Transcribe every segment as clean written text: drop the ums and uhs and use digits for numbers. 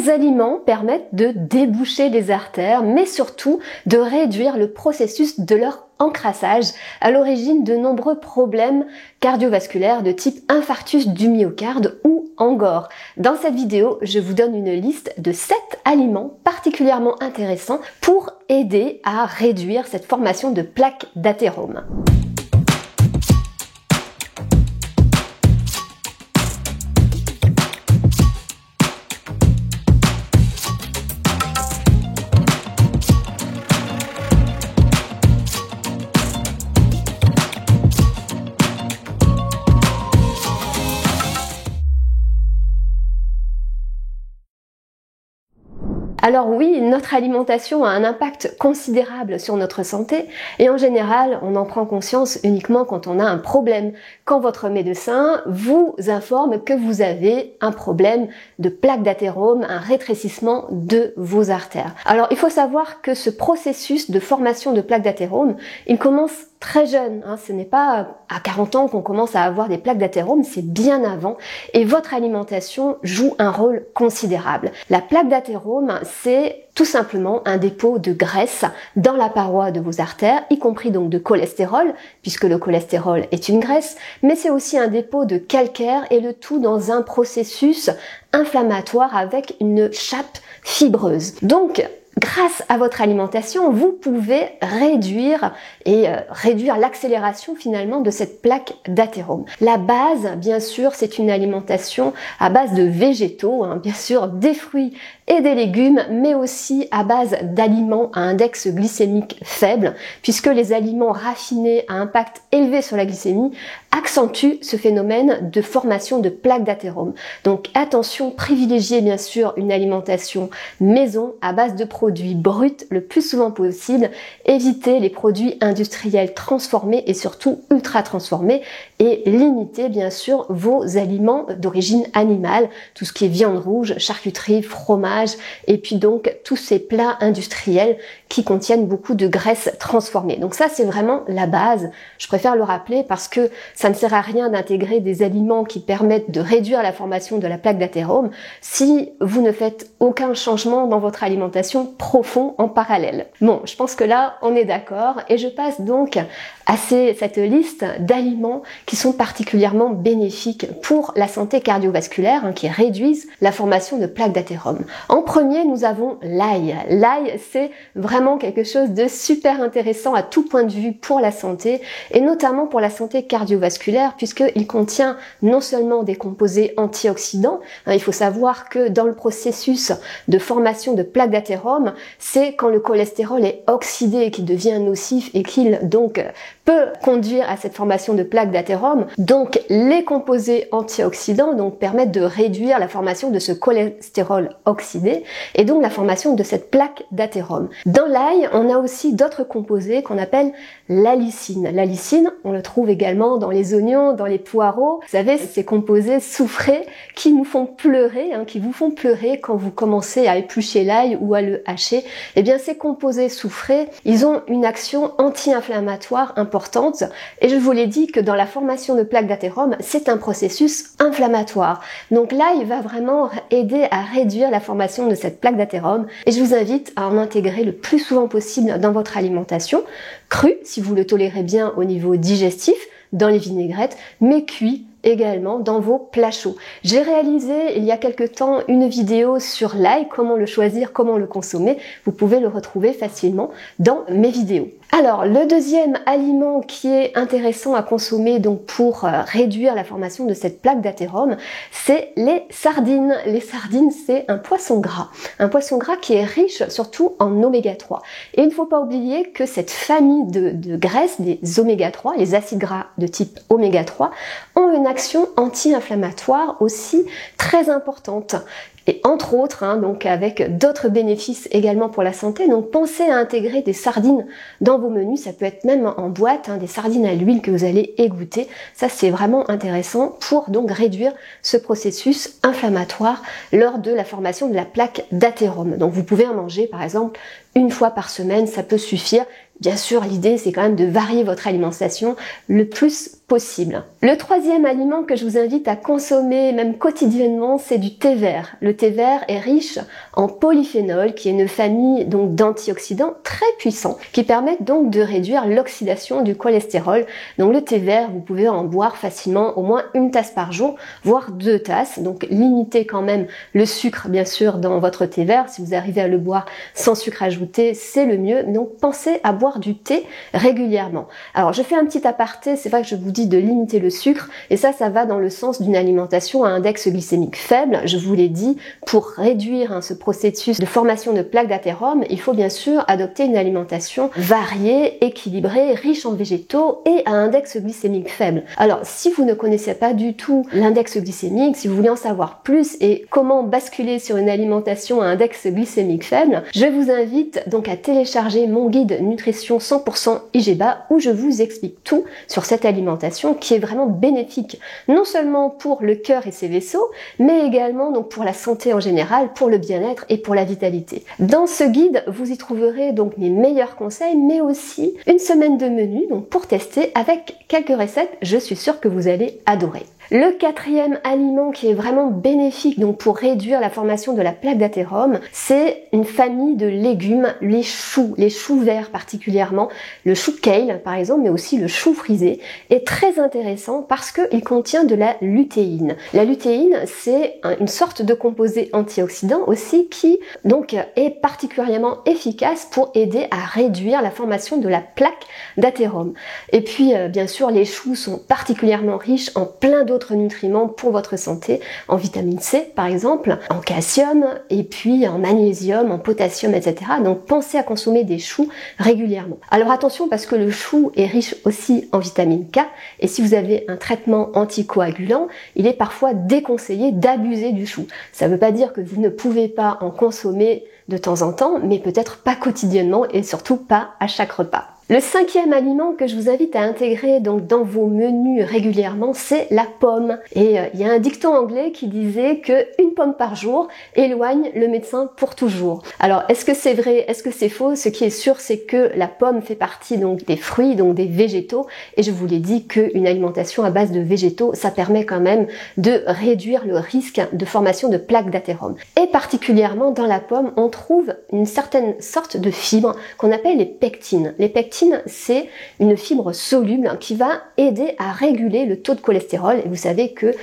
Ces aliments permettent de déboucher les artères, mais surtout de réduire le processus de leur encrassage, à l'origine de nombreux problèmes cardiovasculaires de type infarctus du myocarde ou angor. Dans cette vidéo, je vous donne une liste de 7 aliments particulièrement intéressants pour aider à réduire cette formation de plaques d'athérome. Alors oui, notre alimentation a un impact considérable sur notre santé et en général, on en prend conscience uniquement quand on a un problème, quand votre médecin vous informe que vous avez un problème de plaque d'athérome, un rétrécissement de vos artères. Alors il faut savoir que ce processus de formation de plaques d'athérome, il commence très jeune, ce n'est pas à 40 ans qu'on commence à avoir des plaques d'athérome, c'est bien avant et votre alimentation joue un rôle considérable. La plaque d'athérome, c'est tout simplement un dépôt de graisse dans la paroi de vos artères, y compris donc de cholestérol, puisque le cholestérol est une graisse, mais c'est aussi un dépôt de calcaire et le tout dans un processus inflammatoire avec une chape fibreuse. Donc, grâce à votre alimentation, vous pouvez réduire l'accélération finalement de cette plaque d'athérome. La base, bien sûr, c'est une alimentation à base de végétaux, bien sûr des fruits et des légumes, mais aussi à base d'aliments à index glycémique faible, puisque les aliments raffinés à impact élevé sur la glycémie accentuent ce phénomène de formation de plaques d'athérome. Donc attention, privilégiez bien sûr une alimentation maison à base de produits bruts le plus souvent possible, évitez les produits industriels transformés et surtout ultra transformés et limitez bien sûr vos aliments d'origine animale, tout ce qui est viande rouge, charcuterie, fromage, et puis donc tous ces plats industriels qui contiennent beaucoup de graisses transformées. Donc ça c'est vraiment la base, je préfère le rappeler parce que ça ne sert à rien d'intégrer des aliments qui permettent de réduire la formation de la plaque d'athérome si vous ne faites aucun changement dans votre alimentation profond en parallèle. Bon, je pense que là on est d'accord et je passe donc à cette liste d'aliments qui sont particulièrement bénéfiques pour la santé cardiovasculaire, qui réduisent la formation de plaques d'athérome. En premier, nous avons l'ail. L'ail, c'est vraiment quelque chose de super intéressant à tout point de vue pour la santé et notamment pour la santé cardiovasculaire puisqu'il contient non seulement des composés antioxydants, il faut savoir que dans le processus de formation de plaques d'athérome, c'est quand le cholestérol est oxydé et qu'il devient nocif et qu'il donc peut conduire à cette formation de plaques d'athérome. Donc les composés antioxydants permettent de réduire la formation de ce cholestérol oxydé et donc la formation de cette plaque d'athérome. Dans l'ail, on a aussi d'autres composés qu'on appelle l'allicine. L'allicine, on le trouve également dans les oignons, dans les poireaux. Vous savez, ces composés soufrés qui nous font pleurer, qui vous font pleurer quand vous commencez à éplucher l'ail ou à le hacher. Eh bien, ces composés soufrés, ils ont une action anti-inflammatoire importante et je vous l'ai dit que dans la formation de plaques d'athérome, c'est un processus inflammatoire. Donc l'ail va vraiment aider à réduire la formation de cette plaque d'athérome et je vous invite à en intégrer le plus souvent possible dans votre alimentation, cru si vous le tolérez bien au niveau digestif, dans les vinaigrettes, mais cuit également dans vos plats chauds. J'ai réalisé il y a quelque temps une vidéo sur l'ail, comment le choisir, comment le consommer. Vous pouvez le retrouver facilement dans mes vidéos. Alors, le deuxième aliment qui est intéressant à consommer donc pour réduire la formation de cette plaque d'athérome, c'est les sardines. Les sardines, c'est un poisson gras qui est riche surtout en oméga 3. Et il ne faut pas oublier que cette famille de graisses, des oméga 3, les acides gras de type oméga 3, ont une action anti-inflammatoire aussi très importante. Et entre autres, donc avec d'autres bénéfices également pour la santé. Donc pensez à intégrer des sardines dans vos menus, ça peut être même en boîte, des sardines à l'huile que vous allez égoutter. Ça c'est vraiment intéressant pour donc réduire ce processus inflammatoire lors de la formation de la plaque d'athérome. Donc vous pouvez en manger par exemple une fois par semaine, ça peut suffire. Bien sûr, l'idée c'est quand même de varier votre alimentation le plus possible. Le troisième aliment que je vous invite à consommer même quotidiennement, c'est du thé vert. Le thé vert est riche en polyphénol, qui est une famille donc d'antioxydants très puissants qui permettent donc de réduire l'oxydation du cholestérol. Donc le thé vert, vous pouvez en boire facilement au moins une tasse par jour, voire 2 tasses. Donc limitez quand même le sucre bien sûr dans votre thé vert. Si vous arrivez à le boire sans sucre ajouté, c'est le mieux. Donc pensez à boire du thé régulièrement. Alors je fais un petit aparté, c'est vrai que je vous dis de limiter le sucre et ça va dans le sens d'une alimentation à index glycémique faible. Je vous l'ai dit, pour réduire ce processus de formation de plaques d'athérome, il faut bien sûr adopter une alimentation variée, équilibrée, riche en végétaux et à index glycémique faible. Alors si vous ne connaissez pas du tout l'index glycémique, si vous voulez en savoir plus et comment basculer sur une alimentation à index glycémique faible, je vous invite donc à télécharger mon guide nutrition 100% IGBA où je vous explique tout sur cette alimentation qui est vraiment bénéfique non seulement pour le cœur et ses vaisseaux, mais également donc pour la santé en général, pour le bien-être et pour la vitalité. Dans ce guide, vous y trouverez donc mes meilleurs conseils, mais aussi une semaine de menu donc pour tester avec quelques recettes. Je suis sûre que vous allez adorer. Le quatrième aliment qui est vraiment bénéfique donc pour réduire la formation de la plaque d'athérome, c'est une famille de légumes, les choux verts particulièrement, le chou kale par exemple, mais aussi le chou frisé est très intéressant parce qu'il contient de la lutéine. La lutéine, c'est une sorte de composé antioxydant aussi qui donc est particulièrement efficace pour aider à réduire la formation de la plaque d'athérome. Et puis bien sûr, les choux sont particulièrement riches en plein d'autres nutriments pour votre santé, en vitamine C par exemple, en calcium et puis en magnésium, en potassium, etc. Donc pensez à consommer des choux régulièrement. Alors attention parce que le chou est riche aussi en vitamine K et si vous avez un traitement anticoagulant, il est parfois déconseillé d'abuser du chou. Ça ne veut pas dire que vous ne pouvez pas en consommer de temps en temps, mais peut-être pas quotidiennement et surtout pas à chaque repas. Le cinquième aliment que je vous invite à intégrer donc dans vos menus régulièrement, c'est la pomme. Et il y a un dicton anglais qui disait que une pomme par jour éloigne le médecin pour toujours. Alors est-ce que c'est vrai, est-ce que c'est faux? Ce qui est sûr, c'est que la pomme fait partie donc des fruits, donc des végétaux. Et je vous l'ai dit qu'une alimentation à base de végétaux, ça permet quand même de réduire le risque de formation de plaques d'athérome. Et particulièrement dans la pomme, on trouve une certaine sorte de fibre qu'on appelle les pectines. Les pectines, c'est une fibre soluble qui va aider à réguler le taux de cholestérol. Et vous savez que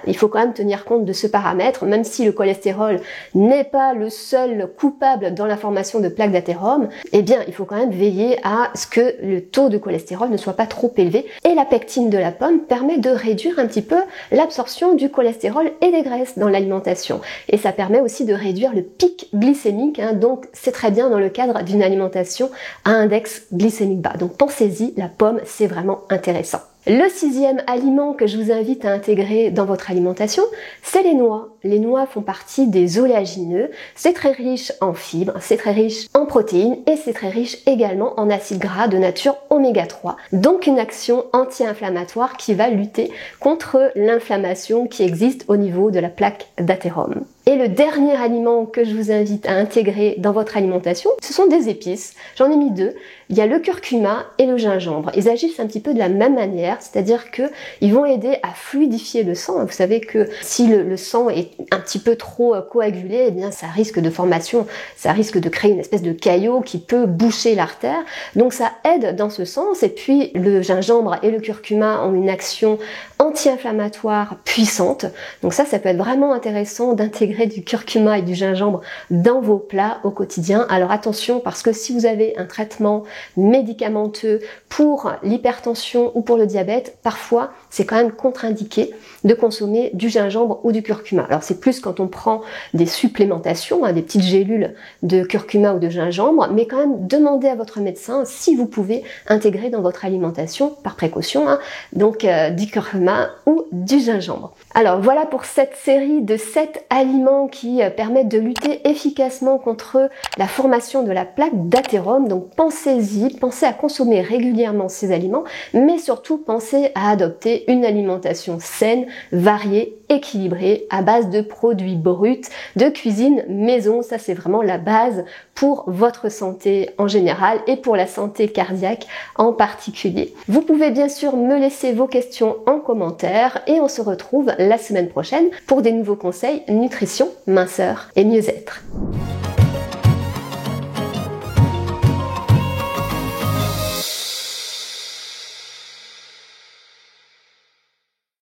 il faut quand même tenir compte de ce paramètre, même si le cholestérol n'est pas le seul coupable dans la formation de plaques d'athérome, eh bien il faut quand même veiller à ce que le taux de cholestérol ne soit pas trop élevé. Et la pectine de la pomme permet de réduire un petit peu l'absorption du cholestérol et des graisses dans l'alimentation. Et ça permet aussi de réduire le pic glycémique, donc c'est très bien dans le cadre d'une alimentation à index glycémique bas. Donc pensez-y, la pomme, c'est vraiment intéressant. Le sixième aliment que je vous invite à intégrer dans votre alimentation, c'est les noix. Les noix font partie des oléagineux. C'est très riche en fibres, c'est très riche en protéines et c'est très riche également en acides gras de nature oméga 3. Donc une action anti-inflammatoire qui va lutter contre l'inflammation qui existe au niveau de la plaque d'athérome. Et le dernier aliment que je vous invite à intégrer dans votre alimentation, ce sont des épices. J'en ai mis 2. Il y a le curcuma et le gingembre. Ils agissent un petit peu de la même manière, c'est-à-dire que ils vont aider à fluidifier le sang. Vous savez que si le sang est un petit peu trop coagulé, eh bien ça risque de formation, ça risque de créer une espèce de caillot qui peut boucher l'artère. Donc ça aide dans ce sens. Et puis le gingembre et le curcuma ont une action anti-inflammatoire puissante. Donc ça peut être vraiment intéressant d'intégrer du curcuma et du gingembre dans vos plats au quotidien. Alors attention, parce que si vous avez un traitement médicamenteux pour l'hypertension ou pour le diabète, parfois c'est quand même contre-indiqué de consommer du gingembre ou du curcuma. Alors c'est plus quand on prend des supplémentations, des petites gélules de curcuma ou de gingembre, mais quand même demandez à votre médecin si vous pouvez intégrer dans votre alimentation, par précaution, donc du curcuma ou du gingembre. Alors voilà pour cette série de 7 aliments aliments qui permettent de lutter efficacement contre la formation de la plaque d'athérome. Donc pensez-y, pensez à consommer régulièrement ces aliments, mais surtout pensez à adopter une alimentation saine, variée, équilibrée, à base de produits bruts, de cuisine maison. Ça, c'est vraiment la base pour votre santé en général et pour la santé cardiaque en particulier. Vous pouvez bien sûr me laisser vos questions en commentaire et on se retrouve la semaine prochaine pour des nouveaux conseils nutrition, minceur et mieux-être.